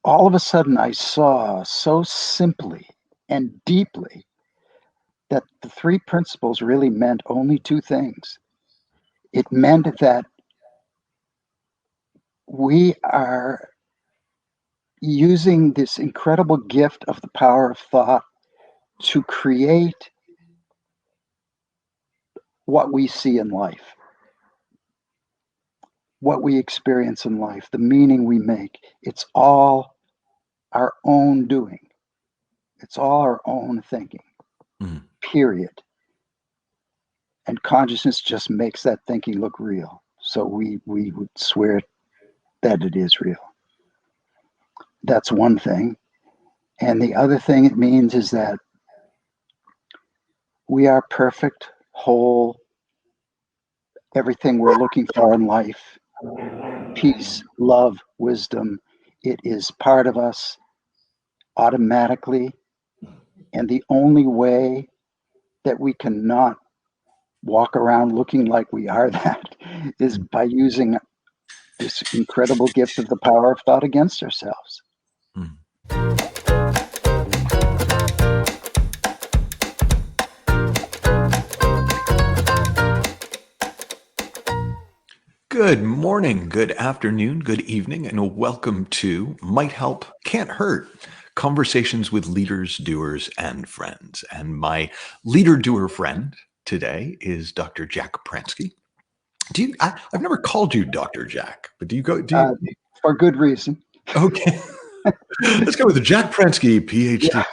all of a sudden I saw so simply and deeply that the three principles really meant only two things. It meant that we are using this incredible gift of the power of thought to create what we see in life, what we experience in life, the meaning we make. It's all our own doing. It's all our own thinking, period. And consciousness just makes that thinking look real. So we would swear that it is real. That's one thing. And the other thing it means is that we are perfect, whole, everything we're looking for in life, peace, love, wisdom. It is part of us automatically. And the only way that we cannot walk around looking like we are that is by using this incredible gift of the power of thought against ourselves. Good morning, good afternoon, good evening, and welcome to Might Help, Can't Hurt, Conversations with Leaders, Doers, and Friends. And my leader-doer friend today is Dr. Jack Pransky. I've never called you Dr. Jack, but do you? For good reason. Okay. Let's go with Jack Pransky, PhD. Yeah.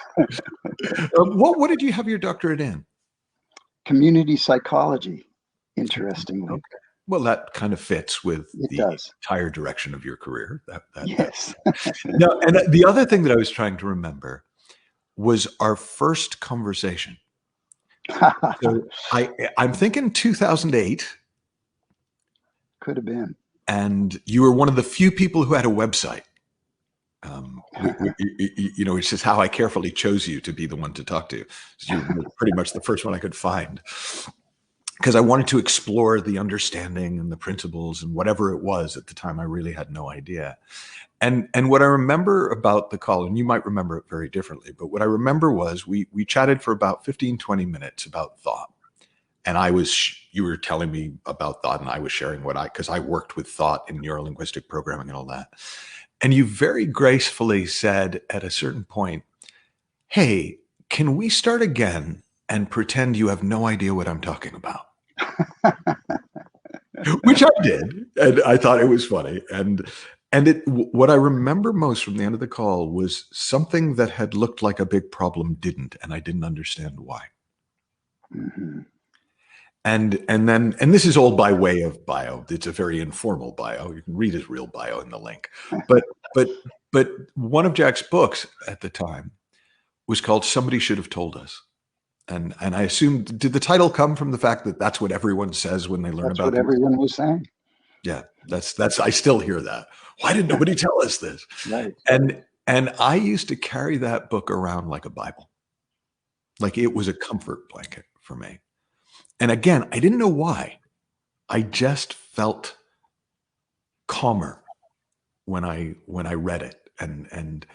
What did you have your doctorate in? Community psychology, interestingly. Okay. Well, that kind of fits with entire direction of your career. Yes. No, and the other thing that I was trying to remember was our first conversation. So I'm thinking 2008. Could have been. And you were one of the few people who had a website. Which is how I carefully chose you to be the one to talk to. You were pretty much the first one I could find. Because I wanted to explore the understanding and the principles and whatever it was at the time. I really had no idea. And what I remember about the call, and you might remember it very differently, but what I remember was we chatted for about 15, 20 minutes about thought. And you were telling me about thought, and I was sharing because I worked with thought in neuro-linguistic programming and all that. And you very gracefully said at a certain point, hey, can we start again and pretend you have no idea what I'm talking about? Which I did, and I thought it was funny. And what I remember most from the end of the call was something that had looked like a big problem didn't, and I didn't understand why. Mm-hmm. And this is all by way of bio. It's a very informal bio. You can read his real bio in the link. But one of Jack's books at the time was called Somebody Should Have Told Us. And I assumed, did the title come from the fact that that's what everyone says when they learn about it? That's what everyone was saying. Yeah, that's I still hear that. Why did nobody tell us this? Right. And I used to carry that book around like a Bible. Like it was a comfort blanket for me. And again, I didn't know why. I just felt calmer when I read it. And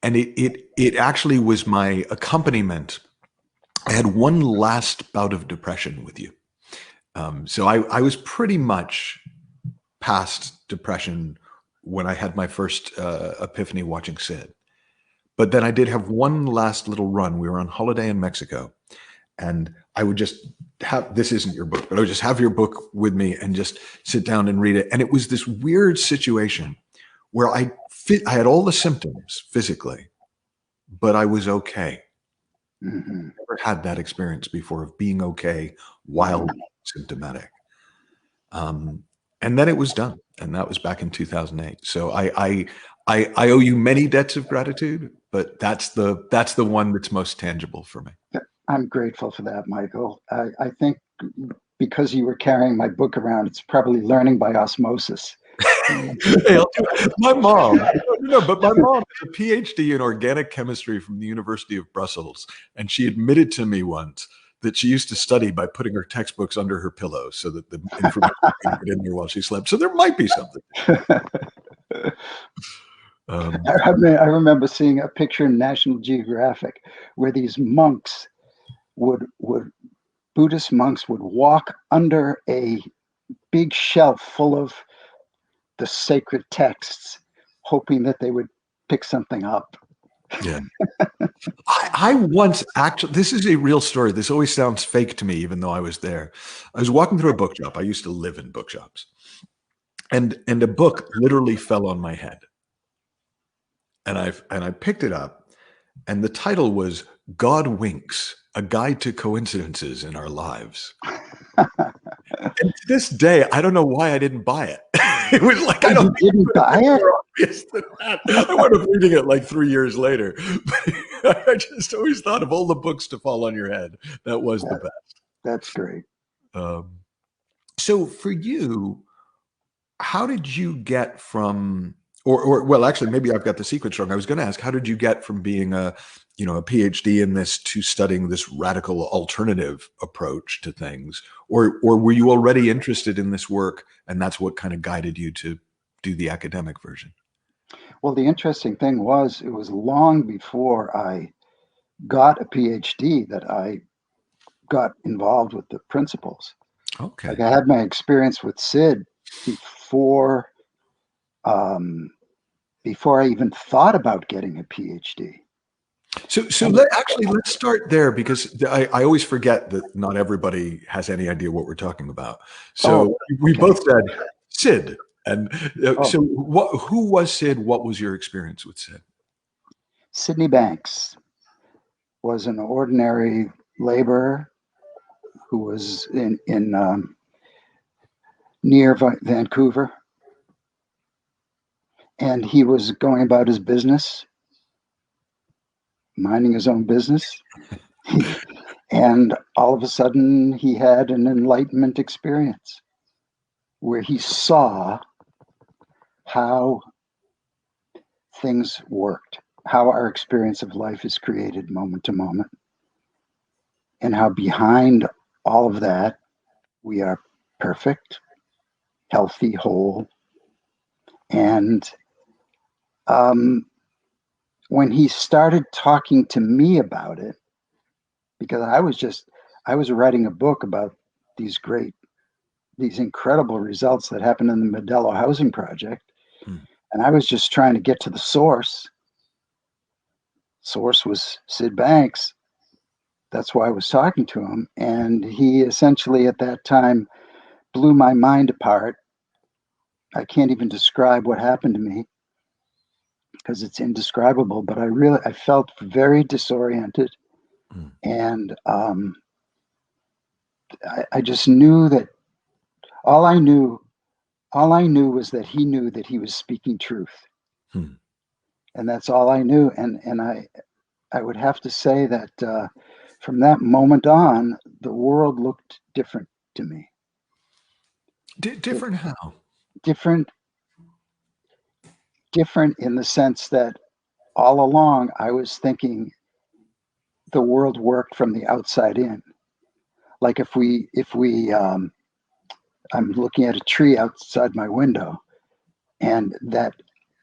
it actually was my accompaniment. I had one last bout of depression with you. So I was pretty much past depression when I had my first epiphany watching Sid. But then I did have one last little run. We were on holiday in Mexico. And I would just this isn't your book, but I would just have your book with me and just sit down and read it. And it was this weird situation where I had all the symptoms physically, but I was okay. Mm-hmm. Never had that experience before of being okay while symptomatic. And then it was done. And that was back in 2008. So I owe you many debts of gratitude, but that's the one that's most tangible for me. I'm grateful for that, Michael. I think because you were carrying my book around, it's probably learning by osmosis. My mom, but my mom has a PhD in organic chemistry from the University of Brussels. And she admitted to me once that she used to study by putting her textbooks under her pillow so that the information could get in there while she slept. So there might be something. I remember seeing a picture in National Geographic where these monks would Buddhist monks would walk under a big shelf full of the sacred texts, hoping that they would pick something up. Yeah. I once actually, this is a real story. This always sounds fake to me, even though I was there. I was walking through a bookshop. I used to live in bookshops. And a book literally fell on my head. And I picked it up, and the title was God Winks, A Guide to Coincidences in Our Lives. And to this day, I don't know why I didn't buy it. It was like, I don't didn't buy it. Obvious than that. I wound up reading it like 3 years later. But I just always thought of all the books to fall on your head, that was the best. That's great. So for you, how did you get from, or well, actually, maybe I've got the sequence wrong. I was going to ask, how did you get from being a PhD in this to studying this radical alternative approach to things, or were you already interested in this work, and that's what kind of guided you to do the academic version? Well, the interesting thing was, it was long before I got a PhD that I got involved with the principles. Okay. Like, I had my experience with Sid before I even thought about getting a PhD. So let's start there, because I always forget that not everybody has any idea what we're talking about. So we both said Sid, and so who was Sid? What was your experience with Sid? Sid Banks was an ordinary laborer who was in near Vancouver, and he was going about his business, minding his own business. And all of a sudden, he had an enlightenment experience where he saw how things worked, how our experience of life is created moment to moment, and how behind all of that, we are perfect, healthy, whole. And when he started talking to me about it, because I was writing a book about these incredible results that happened in the Modelo housing project. And I was just trying to get to the source. Source was Sid Banks. That's why I was talking to him. And he essentially at that time blew my mind apart. I can't even describe what happened to me because it's indescribable, but I felt very disoriented. And I just knew that all I knew was that he knew that he was speaking truth. And that's all I knew. And I would have to say that from that moment on, the world looked different to me. Different how? Different in the sense that all along I was thinking the world worked from the outside in. Like if we I'm looking at a tree outside my window, and that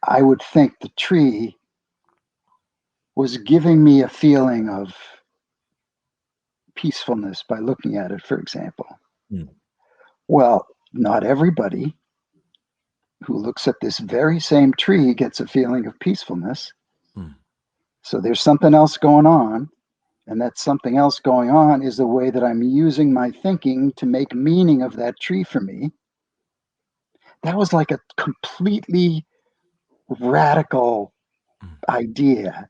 I would think the tree was giving me a feeling of peacefulness by looking at it, for example. Well, not everybody who looks at this very same tree gets a feeling of peacefulness. So there's something else going on. And that something else going on is the way that I'm using my thinking to make meaning of that tree for me. That was like a completely radical idea.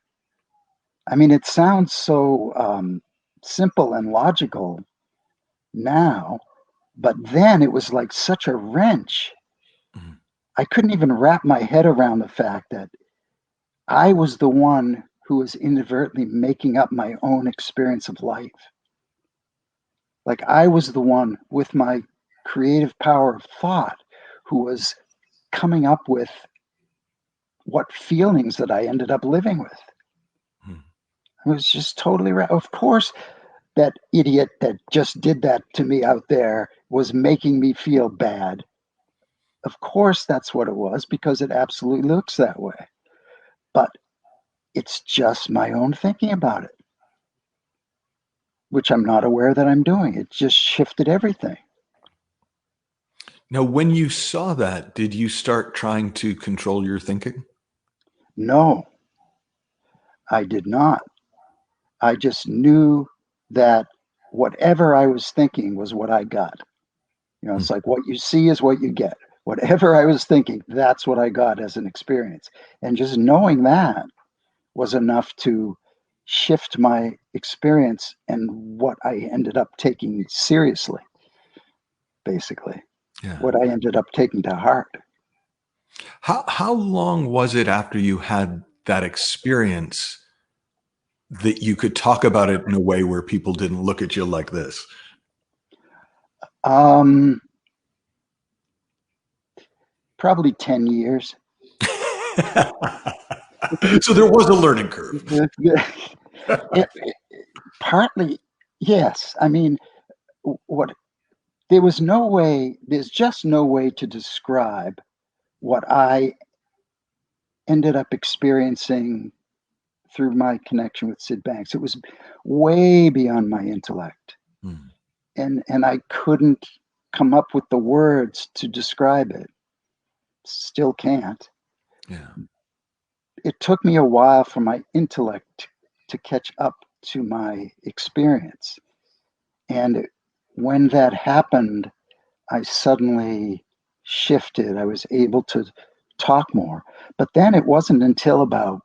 I mean, it sounds so simple and logical now, but then it was like such a wrench. I couldn't even wrap my head around the fact that I was the one who was inadvertently making up my own experience of life. Like I was the one with my creative power of thought who was coming up with what feelings that I ended up living with. It was just totally right. Of course, that idiot that just did that to me out there was making me feel bad. Of course, that's what it was, because it absolutely looks that way. but it's just my own thinking about it, which I'm not aware that I'm doing. It just shifted everything. Now, when you saw that, did you start trying to control your thinking? No, I did not. I just knew that whatever I was thinking was what I got. You know, Hmm. it's like what you see is what you get. Whatever I was thinking, that's what I got as an experience. And just knowing that was enough to shift my experience and what I ended up taking seriously, basically, Yeah. what I ended up taking to heart. How long was it after you had that experience that you could talk about it in a way where people didn't look at you like this? Um, Probably 10 years. So there was a learning curve. It partly, yes. I mean, what there was no way, there's just no way to describe what I ended up experiencing through my connection with Sid Banks. It was way beyond my intellect. Hmm. And I couldn't come up with the words to describe it. Still can't. Yeah. It took me a while for my intellect to catch up to my experience. And when that happened, I suddenly shifted. I was able to talk more. But then it wasn't until about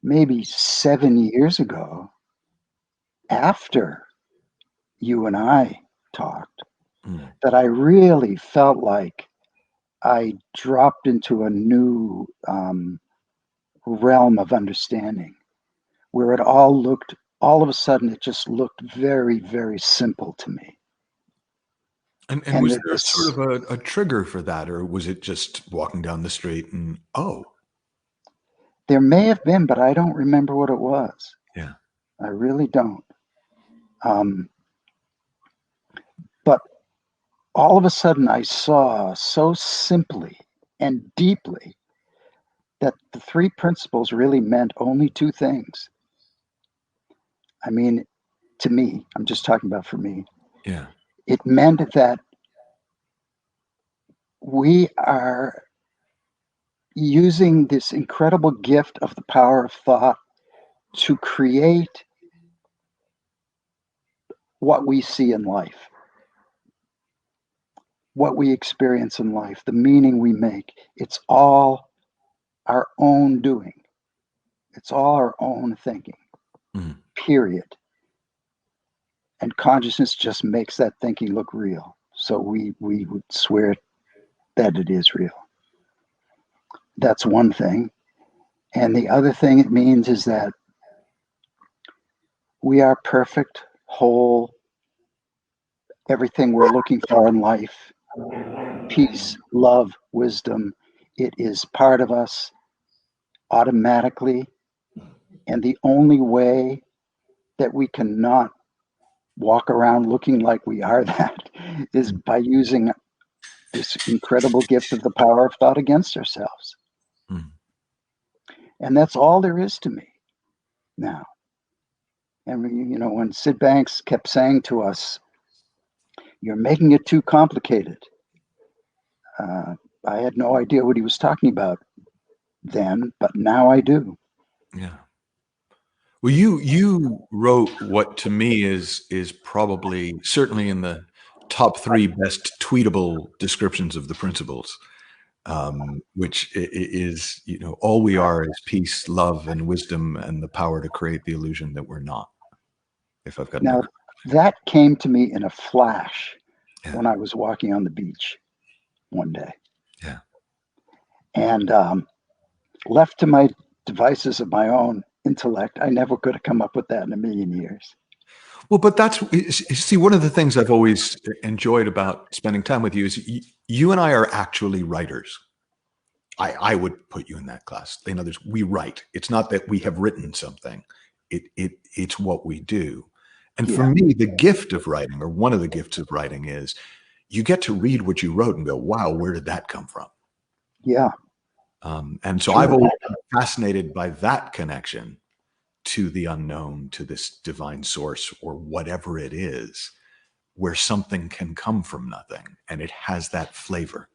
maybe 7 years ago, after you and I talked, Hmm. that I really felt like I dropped into a new realm of understanding where it all looked, all of a sudden, it just looked very, very simple to me. And And was there sort this, of a trigger for that, or was it just walking down the street and, oh, there may have been, but I don't remember what it was. yeah. I really don't. Um, but all of a sudden, I saw so simply and deeply that the three principles really meant only two things. I mean, to me, I'm just talking about for me, Yeah. it meant that we are using this incredible gift of the power of thought to create what we see in life, what we experience in life, the meaning we make. It's all our own doing, it's all our own thinking, Hmm. period. And consciousness just makes that thinking look real. So we would swear that it is real. That's one thing. And the other thing it means is that we are perfect, whole, everything we're looking for in life, peace, love, wisdom. It is part of us automatically. And the only way that we cannot walk around looking like we are that is by using this incredible gift of the power of thought against ourselves. Hmm. And that's all there is to me now. And, you know, when Sid Banks kept saying to us, "You're making it too complicated," uh, I had no idea what he was talking about then, but now I do. Yeah. Well, you wrote what to me is probably certainly in the top three best tweetable descriptions of the principles, which is, you know, all we are is peace, love, and wisdom, and the power to create the illusion that we're not. If I've gotten that Now, right. that came to me in a flash Yeah. when I was walking on the beach one day. Yeah. And left to my devices of my own intellect, I never could have come up with that in a million years. Well, but that's see, one of the things I've always enjoyed about spending time with you is you and I are actually writers. I would put you in that class. In others, we write. It's not that we have written something. It's what we do. And for Yeah, me, the gift of writing, or one of the gifts of writing, is you get to read what you wrote and go, "Wow, where did that come from?" yeah, And so Sure. I've always been fascinated by that connection to the unknown, to this divine source or whatever it is, where something can come from nothing and it has that flavor.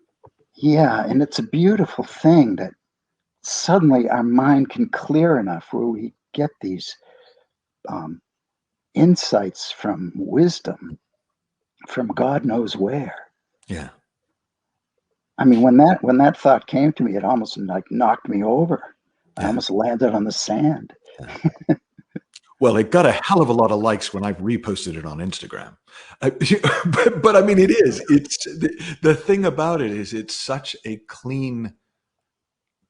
Yeah, and it's a beautiful thing that suddenly our mind can clear enough where we get these um, insights from wisdom from God knows where. Yeah. I mean, when that thought came to me, it almost like knocked me over. I Yeah. almost landed on the sand. Yeah. Well, it got a hell of a lot of likes when I reposted it on Instagram. But I mean, it is. It's the thing about it is it's such a clean,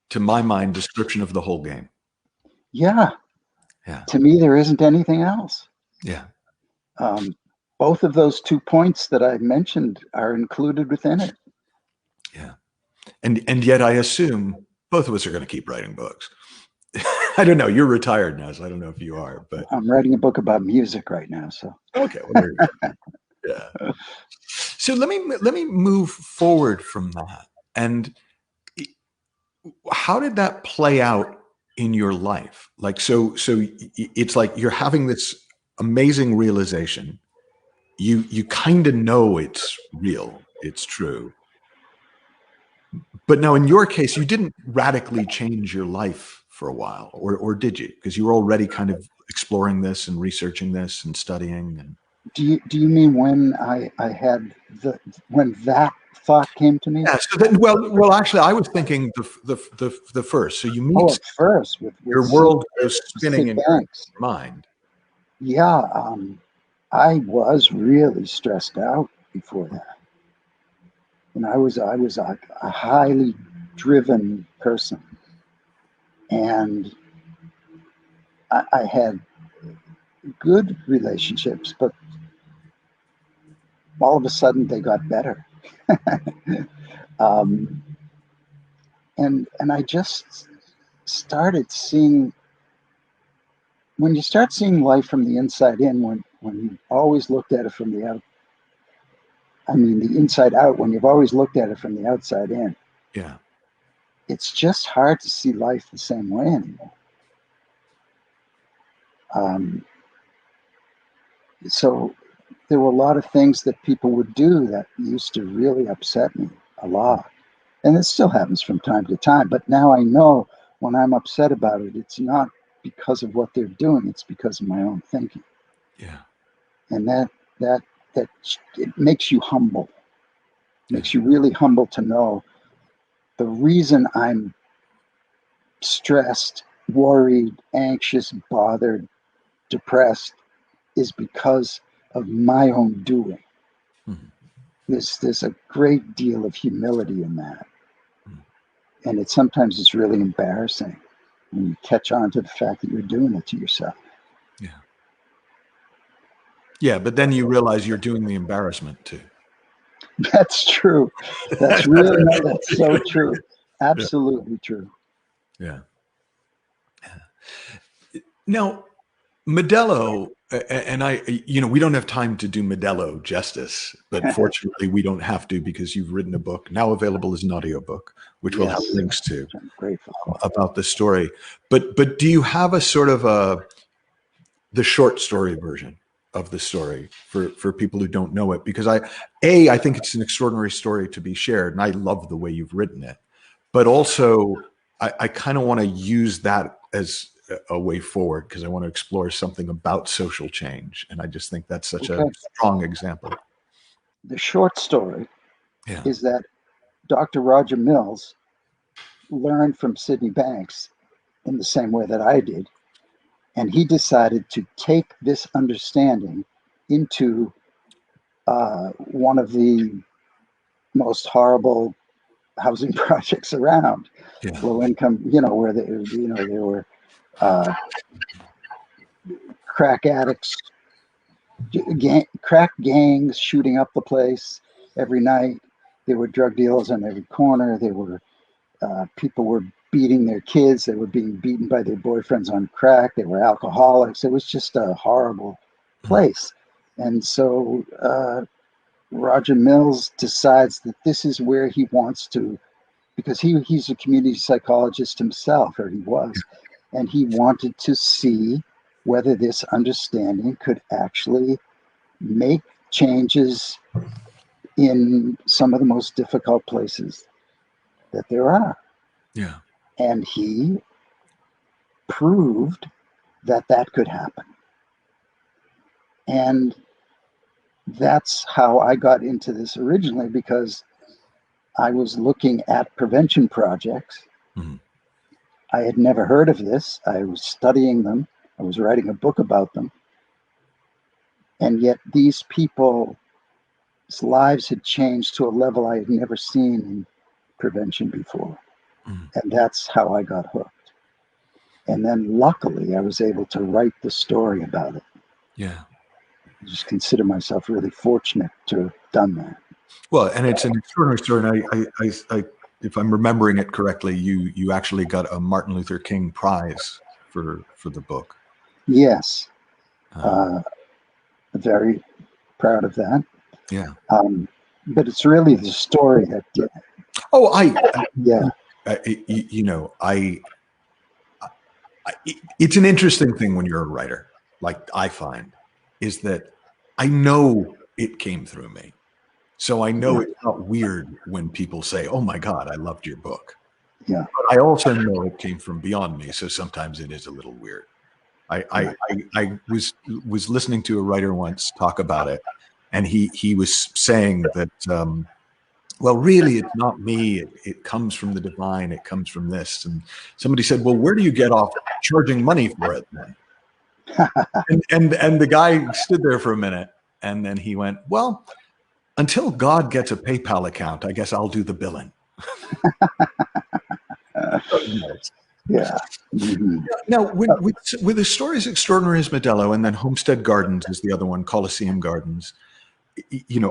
to my mind, description of the whole game. Yeah, Yeah. to me, there isn't anything else. Yeah. Um, both of those 2 points that I mentioned are included within it. Yeah. And yet I assume both of us are going to keep writing books. I don't know. You're retired now, so I don't know if you are, but I'm writing a book about music right now, so okay. Well, there you go. Yeah. So let me move forward from that. And how did that play out in your life? Like, so it's like you're having this amazing realization. You kind of know it's real, it's true. But now in your case, you didn't radically change your life for a while, or did you? Because you were already kind of exploring this and researching this and studying. And do you mean when I had when that thought came to me? yeah, so then, well, actually, I was thinking the first. So you Oh, meet, at first with your world goes spinning Sid in your Banks. mind. Yeah, I was really stressed out before that, and I was a highly driven person, and I had good relationships, but all of a sudden they got better. um, and I just started seeing, when you start seeing life from the inside in, when you always looked at it from the out, I mean the inside out, when you've always looked at it from the outside in, Yeah, it's just hard to see life the same way anymore. Um, so there were a lot of things that people would do that used to really upset me a lot. And it still happens from time to time. But now I know when I'm upset about it, it's not because of what they're doing, it's because of my own thinking. yeah, And that that it makes you humble, yeah. makes you really humble to know the reason I'm stressed, worried, anxious, bothered, depressed is because of my own doing. Mhm. There's a great deal of humility in that. Mhm. And sometimes it's really embarrassing when you catch on to the fact that you're doing it to yourself. Yeah, yeah. But then you realize you're doing the embarrassment too. That's true. That's really, no, that's so true. Yeah, Absolutely true. yeah. Now, Modelo, and I, we don't have time to do Modelo justice, but fortunately we don't have to because you've written a book now available as an audiobook, which we'll have Yes, links to, which I'm grateful for. about the story. But do you have a sort of the short story version of the story for people who don't know it? Because I think it's an extraordinary story to be shared, and I love the way you've written it. But also, I kind of want to use that as a way forward because I want to explore something about social change, and I just think that's such a Okay. strong example. The short story Yeah, is that Dr. Roger Mills learned from Sidney Banks in the same way that I did. And he decided to take this understanding into one of the most horrible housing projects around, yeah, low income, where there were uh, crack addicts, crack gangs shooting up the place every night. There were drug dealers on every corner. There were people were beating their kids. They were being beaten by their boyfriends on crack. They were alcoholics. It was just a horrible mm, place. And so Roger Mills decides that this is where he wants to because he's a community psychologist himself, or he was, and he wanted to see whether this understanding could actually make changes in some of the most difficult places that there are. Yeah. And he proved that that could happen. And that's how I got into this originally, because I was looking at prevention projects. Mm-hmm. I had never heard of this. I was studying them. I was writing a book about them. And yet these people's lives had changed to a level I had never seen in prevention before. Mm-hmm. And that's how I got hooked. And then luckily I was able to write the story about it. Yeah. I just consider myself really fortunate to have done that. Well, and it's an extraordinary story. And if I'm remembering it correctly, you actually got a Martin Luther King Prize for the book. Yes, very proud of that. Yeah. But it's really the story that did it. Oh, Yeah. It's an interesting thing when you're a writer, like I find, is that I know it came through me. So I know it's not weird when people say, "Oh my God, I loved your book." Yeah. But I also know it came from beyond me, so sometimes it is a little weird. I was listening to a writer once talk about it, and he was saying that, well, really, it's not me. It comes from the divine. It comes from this. And somebody said, "Well, where do you get off charging money for it then?" and the guy stood there for a minute, and then he went, "Well, until God gets a PayPal account, I guess I'll do the billing." Yeah. Mm-hmm. Now, with the stories extraordinary as Modelo, and then Homestead Gardens is the other one, Coliseum Gardens,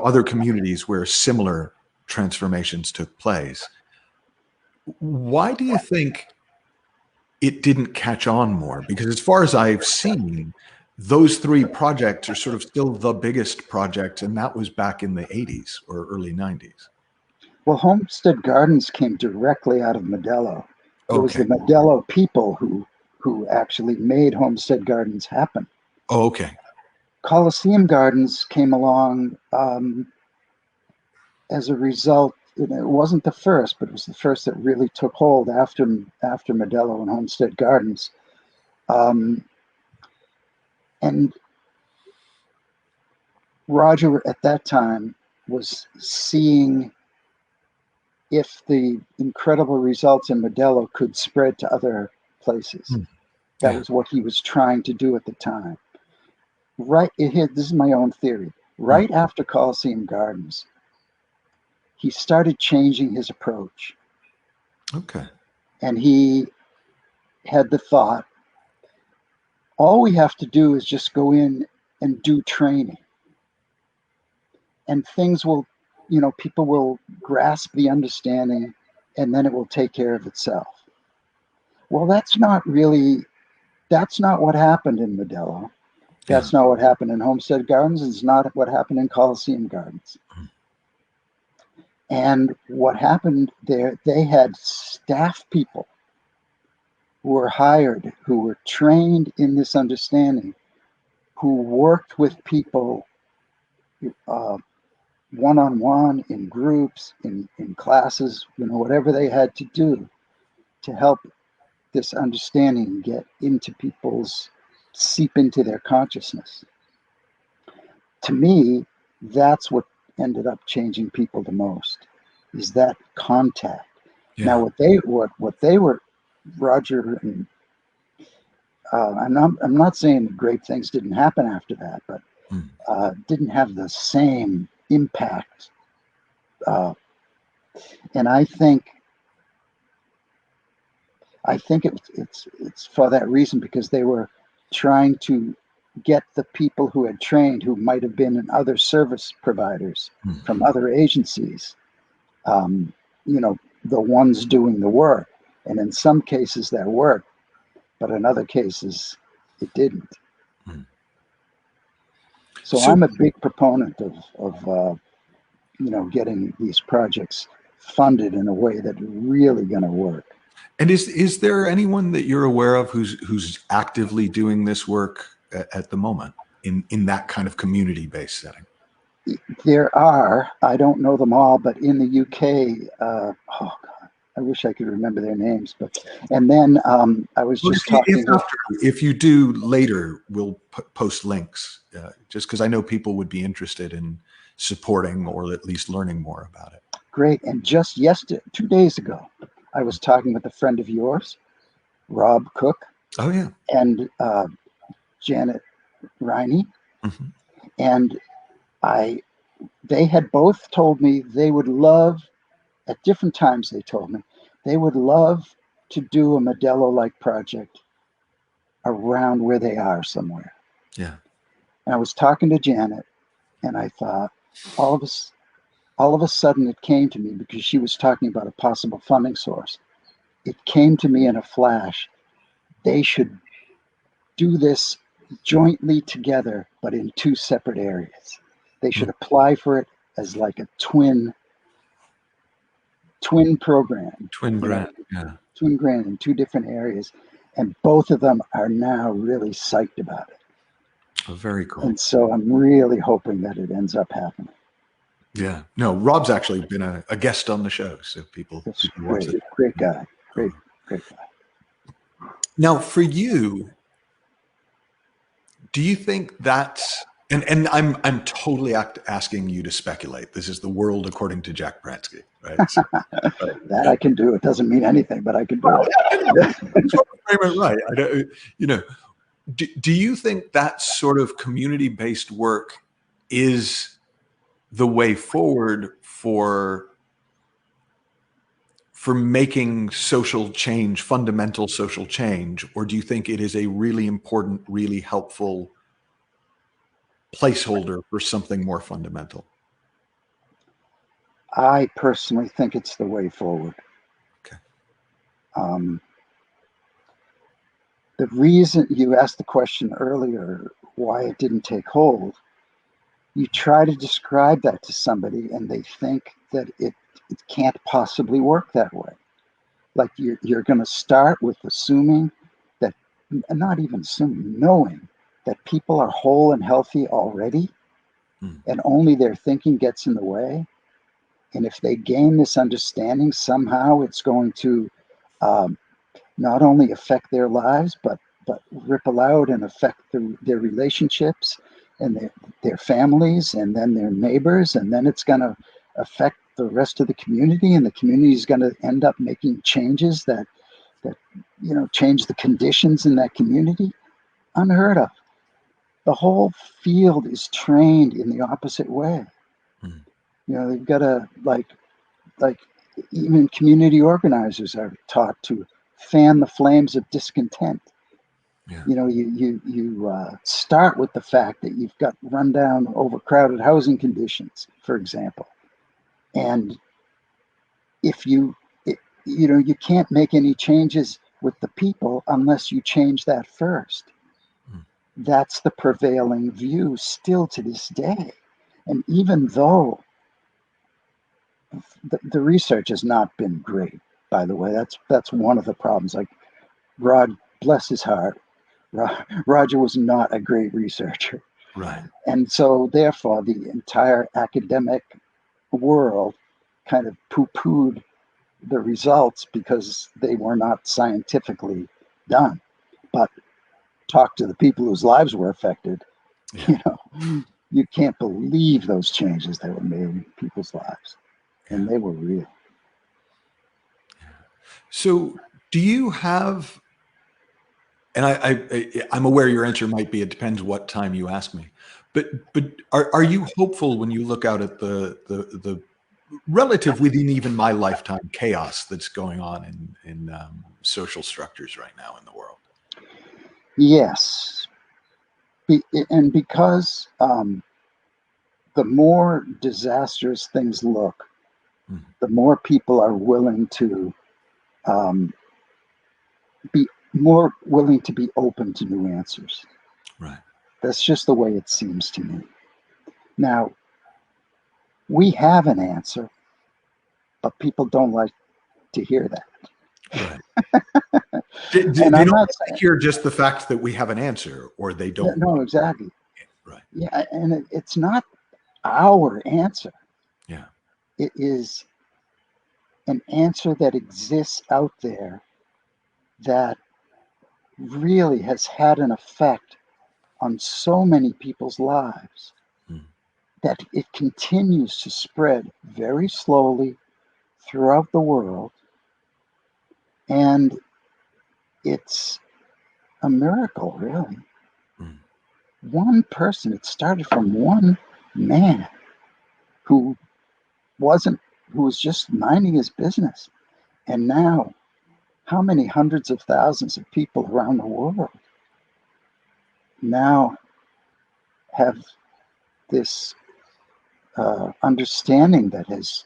other communities where similar transformations took place. Why do you think it didn't catch on more? Because as far as I've seen, those three projects are sort of still the biggest project, and that was back in the 80s or early 90s. Well, Homestead Gardens came directly out of Modelo. It was Okay. the Modelo people who actually made Homestead Gardens happen. Oh, okay. Coliseum Gardens came along as a result. It wasn't the first, but it was the first that really took hold after Modelo and Homestead Gardens. And Roger at that time was seeing if the incredible results in Modelo could spread to other places. That was what he was trying to do at the time. Right here, this is my own theory. Right after Coliseum Gardens, he started changing his approach. Okay. And he had the thought, all we have to do is just go in and do training. And things will, people will grasp the understanding, and then it will take care of itself. Well, that's not what happened in Modelo. That's not what happened in Homestead Gardens. It's not what happened in Coliseum Gardens. And what happened there, they had staff people who were hired, who were trained in this understanding, who worked with people one-on-one, in groups, in classes, whatever they had to do to help this understanding seep into their consciousness. To me, that's what ended up changing people the most, is that contact. Yeah. Now, what they were, Roger and I'm not saying great things didn't happen after that, but didn't have the same impact. And I think it's for that reason, because they were trying to get the people who had trained, who might have been in other service providers from other agencies, the ones doing the work. And in some cases that worked, but in other cases it didn't. So I'm a big proponent of getting these projects funded in a way that's really going to work. And is there anyone that you're aware of who's actively doing this work at the moment in that kind of community-based setting? There are, I don't know them all, but in the UK, oh God, I wish I could remember their names. But and then I was Well, just talking with. if you do later, we'll post links, just because I know people would be interested in supporting or at least learning more about it. Great. And just yesterday, 2 days ago, I was talking with a friend of yours, Rob Cook, Oh yeah. and Janet Riney, Mhm. and they had both told me they would love, at different times they told me, they would love to do a Modelo-like project around where they are somewhere. Yeah. And I was talking to Janet, and I thought, all of us, all of a sudden it came to me because she was talking about a possible funding source. It came to me in a flash. They should do this jointly together, but in two separate areas. They should apply for it as like a twin program, Twin you know, grant. Yeah. twin grant in two different areas. And both of them are now really psyched about it. Oh, very cool. And so I'm really hoping that it ends up happening. Yeah. No, Rob's actually been a guest on the show, so people It's watch great, it. great guy, great guy. Now, for you, do you think that's and I'm totally asking you to speculate. This is the world according to Jack Pransky, right? So, That I can do. It doesn't mean anything, but I can do it. I just want to frame it right. I don't, you know, do you think that sort of community-based work is the way forward for making social change, fundamental social change, or do you think it is a really important, really helpful placeholder for something more fundamental? I personally think it's the way forward. Okay. The reason you asked the question earlier, why it didn't take hold, you try to describe that to somebody and they think that it can't possibly work that way. Like you're going to start with assuming that, not even assuming, knowing that people are whole and healthy already, and only their thinking gets in the way. And if they gain this understanding, somehow it's going to not only affect their lives, but ripple out and affect their relationships and their families, and then their neighbors, and then it's going to affect the rest of the community, and the community is going to end up making changes that change the conditions in that community. Unheard of. The whole field is trained in the opposite way. They've got to like even community organizers are taught to fan the flames of discontent. Yeah. You start with the fact that you've got rundown, overcrowded housing conditions, for example, and if you can't make any changes with the people unless you change that first. That's the prevailing view still to this day, and even though the research has not been great, by the way, that's one of the problems. Like Rod, bless his heart, Roger was not a great researcher. Right. And so therefore the entire academic world kind of poo-pooed the results because they were not scientifically done. But talk to the people whose lives were affected, you can't believe those changes that were made in people's lives. And they were real. So do you have, and I'm aware your answer might be, it depends what time you ask me, but are you hopeful when you look out at the relative, within even my lifetime, chaos that's going on in social structures right now in the world? Yes. And because the more disastrous things look, the more people are willing to be open to new answers. Right. That's just the way it seems to me. Now, we have an answer. but people don't like to hear that. Right. And They I'm don't not like to saying, hear just the fact that we have an answer, or they don't no, want exactly. it. Right. Yeah, and it's not our answer. Yeah. It is an answer that exists out there that really has had an effect on so many people's lives Mm. that it continues to spread very slowly throughout the world. And it's a miracle, really. Mm. One person, it started from one man who wasn't, who was just minding his business. And now, how many hundreds of thousands of people around the world now have this understanding that has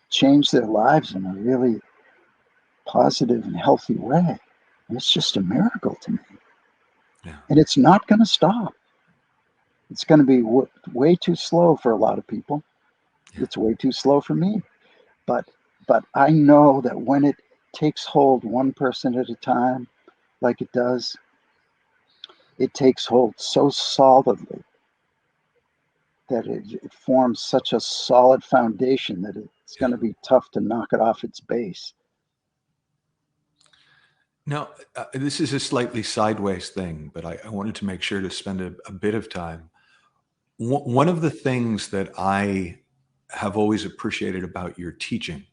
changed their lives in a really positive and healthy way. And it's just a miracle to me. Yeah. And it's not going to stop. It's going to be way too slow for a lot of people. Yeah. It's way too slow for me. But but I know that when it takes hold one person at a time, like it does, it takes hold so solidly that it forms such a solid foundation that it's Yeah. going to be tough to knock it off its base. Now, this is a slightly sideways thing, but I wanted to make sure to spend a bit of time. One of the things that I have always appreciated about your teaching,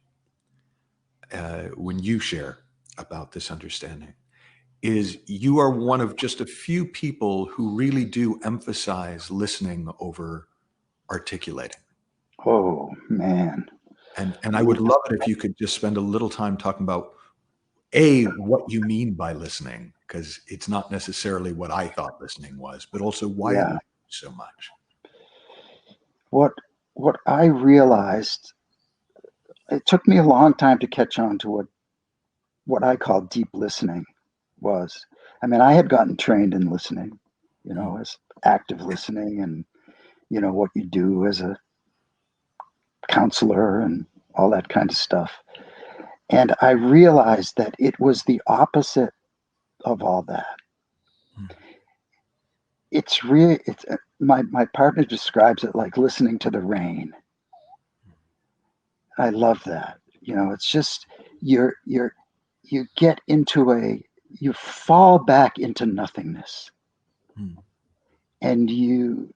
when you share about this understanding, is you are one of just a few people who really do emphasize listening over articulating. Oh man. And I would Yes. love it if you could just spend a little time talking about A, what you mean by listening, because it's not necessarily what I thought listening was, but also why it Yeah. matters so much. What what I realized, it took me a long time to catch on to what I call deep listening was. I mean, I had gotten trained in listening, Mm. as active listening and what you do as a counselor and all that kind of stuff. And I realized that it was the opposite of all that. Mm. It's really it's my partner describes it like listening to the rain. I love that. It's just you're you get into you fall back into nothingness, Mm. and you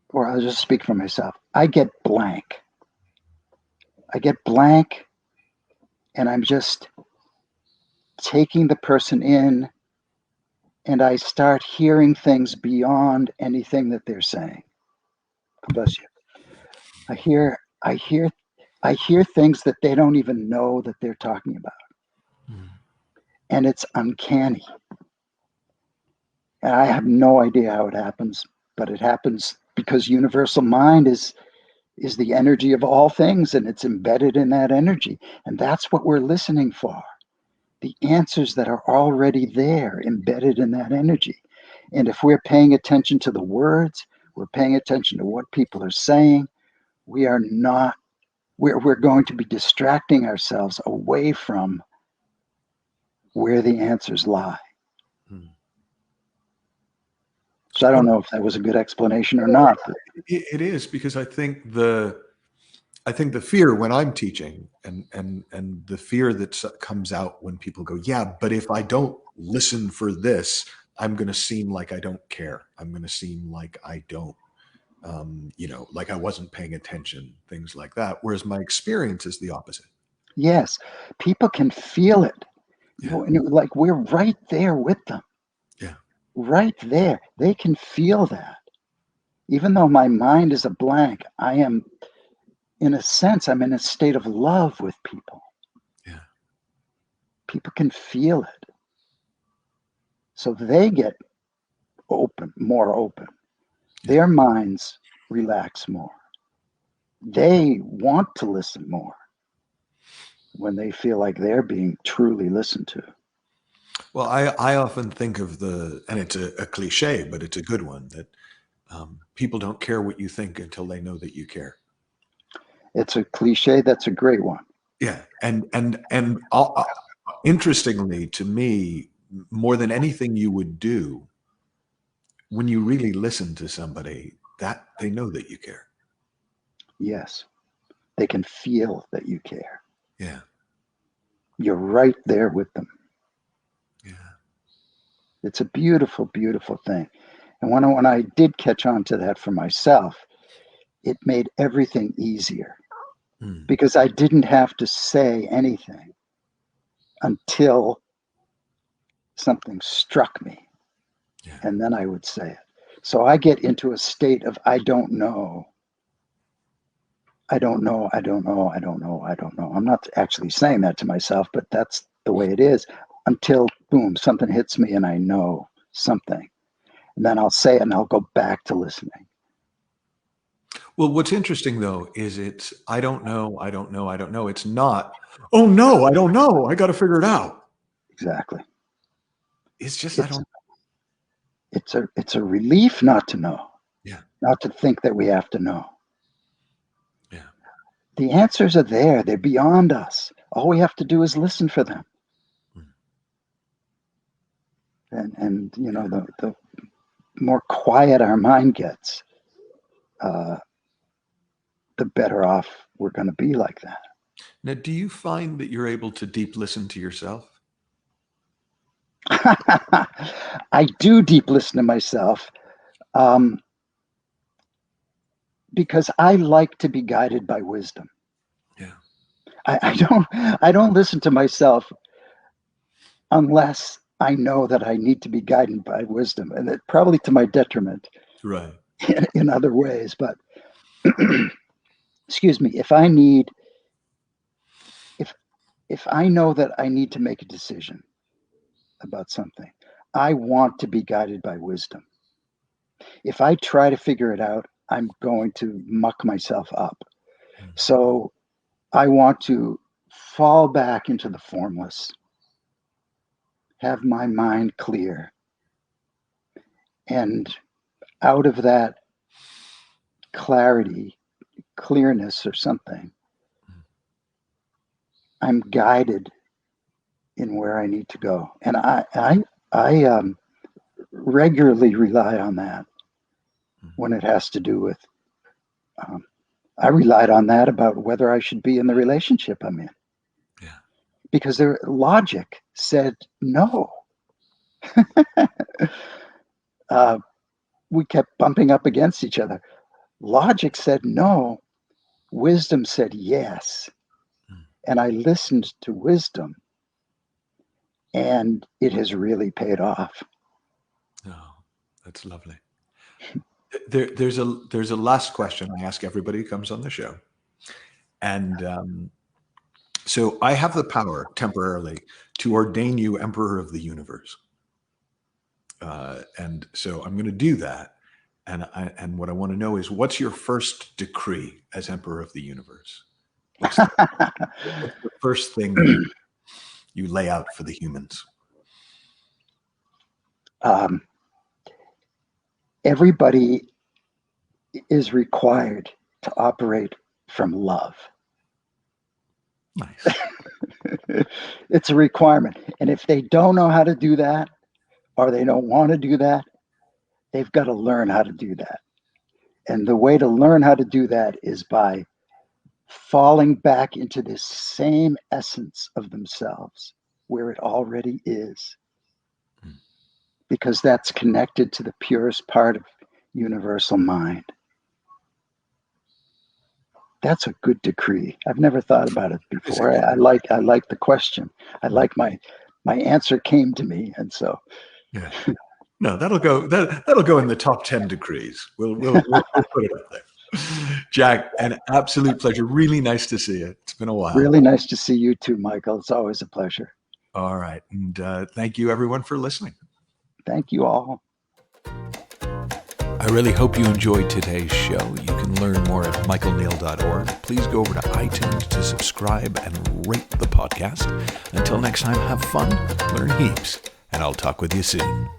or I'll just speak for myself. I get blank. I get blank, and I'm just taking the person in, and I start hearing things beyond anything that they're saying. God bless you. I hear I hear I hear things that they don't even know that they're talking about. Mm. And it's uncanny. And I have no idea how it happens, but it happens because universal mind is the energy of all things, and it's embedded in that energy. And that's what we're listening for. The answers that are already there, embedded in that energy. And if we're paying attention to the words, we're paying attention to what people are saying, we are not, we're going to be distracting ourselves away from where the answers lie. Mm. So I don't But know if that was a good explanation or not. But it is because I think the fear when I'm teaching and the fear that comes out when people go, yeah, but if I don't listen for this, I'm going to seem like I don't care. I'm going to seem like I don't, like I wasn't paying attention, things like that. Whereas my experience is the opposite. yes, people can feel it. Yeah, Like we're right there with them, yeah, right there. They can feel that. Even though my mind is a blank, I am, in a sense, I'm in a state of love with people. yeah, People can feel it. So they get more open. yeah. Their minds relax more. They want to listen more when they feel like they're being truly listened to. Well, I often think of and it's a cliche, but it's a good one that people don't care what you think until they know that you care. It's a cliche. That's a great one. Yeah. And interestingly to me, more than anything you would do, when you really listen to somebody, that they know that you care. Yes. They can feel that you care. Yeah. You're right there with them. Yeah. It's a beautiful, beautiful thing. And when I did catch on to that for myself, it made everything easier because I didn't have to say anything until something struck me. Yeah. And then I would say it. So I get into a state of I don't know. I don't know. I don't know. I don't know. I don't know. I'm not actually saying that to myself, but that's the way it is until boom, something hits me and I know something. And then I'll say it and I'll go back to listening. Well, what's interesting though is it's I don't know, I don't know, I don't know. It's not, oh no, I don't know. I got to figure it out. Exactly. It's just I It's don't. it's a relief not to know. Yeah. Not to think that we have to know. Yeah. The answers are there. They're beyond us. All we have to do is listen for them. And you know, the more quiet our mind gets, the better off we're going to be like that. Now, do you find that you're able to deep listen to yourself? I do deep listen to myself because I like to be guided by wisdom. Yeah. I don't listen to myself unless I know that I need to be guided by wisdom, and it probably to my detriment Right. in other ways. But excuse me, if I need, if I know that I need to make a decision about something, I want to be guided by wisdom. If I try to figure it out, I'm going to muck myself up. So I want to fall back into the formless, have my mind clear, and out of that clarity, clearness, or something, I'm guided in where I need to go, and I regularly rely on that when it has to do with. I relied on that about whether I should be in the relationship I'm in. Yeah. Because their logic said no. We kept bumping up against each other. Logic said no. Wisdom said yes. And I listened to wisdom, and it has really paid off. Oh, that's lovely. There's a last question I ask everybody who comes on the show, and so I have the power temporarily to ordain you emperor of the universe, and so I'm going to do that. And what I want to know is, what's your first decree as emperor of the universe? What's the first thing you lay out for the humans? Everybody is required to operate from love. Nice. It's a requirement. And if they don't know how to do that, or they don't want to do that, they've got to learn how to do that. And the way to learn how to do that is by falling back into this same essence of themselves where it already is. Because that's connected to the purest part of universal mind. That's a good decree. I've never thought about it before. I like the question. I like my answer came to me, and so yeah. No, that'll go in the top 10 decrees. We'll put it up there. Jack, an absolute pleasure. Really nice to see you. It's been a while. Really nice to see you too, Michael. It's always a pleasure. All right, and thank you everyone for listening. Thank you all. I really hope you enjoyed today's show. You can learn more at michaelneal.org. Please go over to iTunes to subscribe and rate the podcast. Until next time, have fun, learn heaps, and I'll talk with you soon.